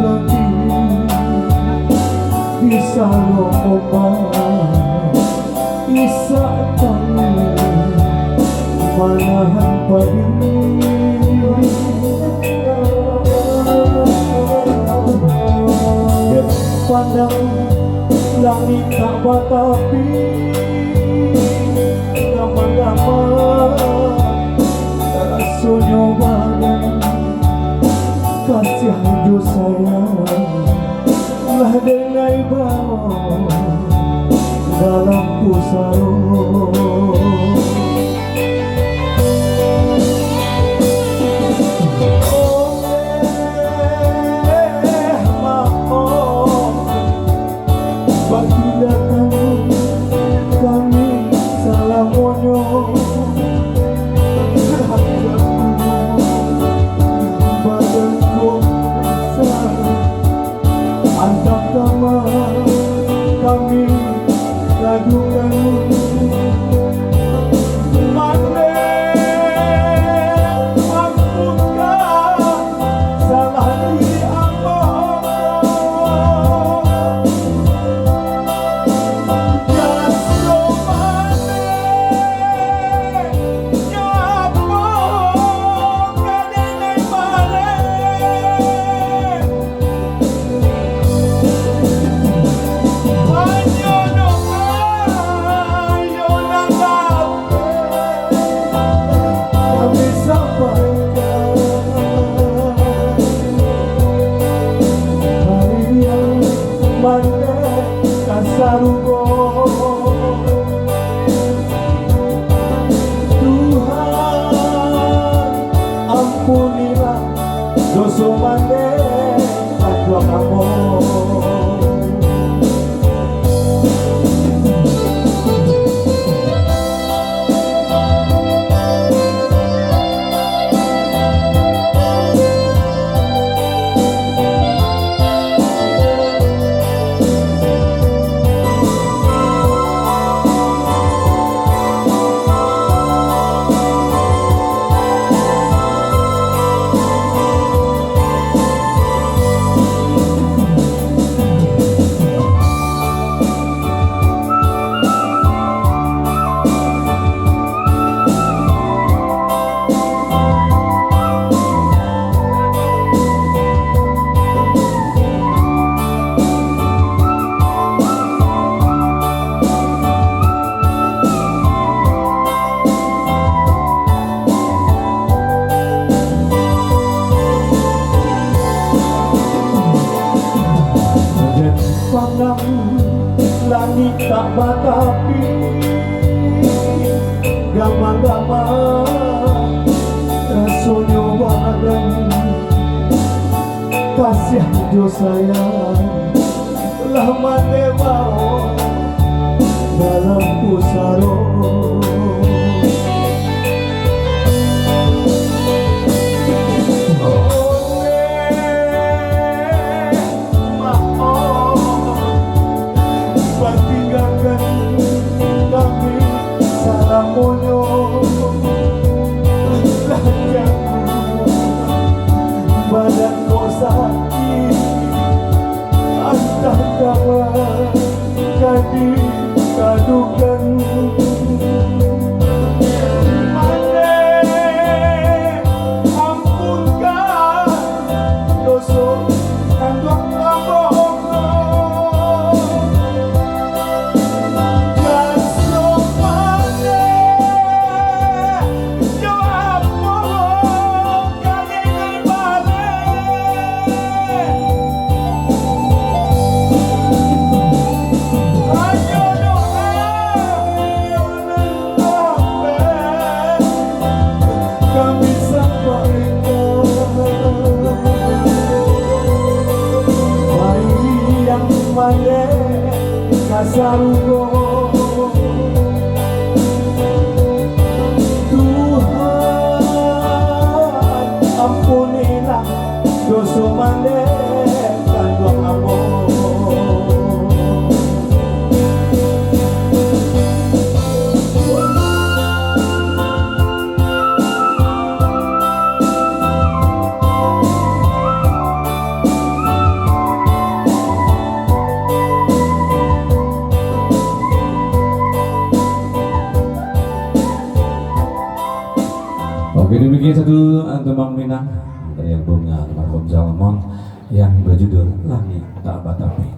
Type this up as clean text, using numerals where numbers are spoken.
lagi bisa ngomong bisa tahu manahan padi dan pandang langit tak batapi lama-lama rasanya badan kasih hidup saya lah dengai bawa dalam pusaro kami ladukan mane ampunkan salah diri amba jaso mane nyapa kadenai mane Sarugo Tuhan ampunilah dosa mane aku kamu langit tak batapi gama-gama rasanya badan kasih hidup sayang lama dewa dalam pusaro badan kau sakit antah kawan kadi kadukan mane ampunkan dosa kandung kamu jaso mane jawab mane kasarugo Tuhan ampunilah dosa mane kandung kamu Oke, demikian satu tembang Minang dari albumnya almarhum Zalmon yang berjudul Langit Tak Batapi.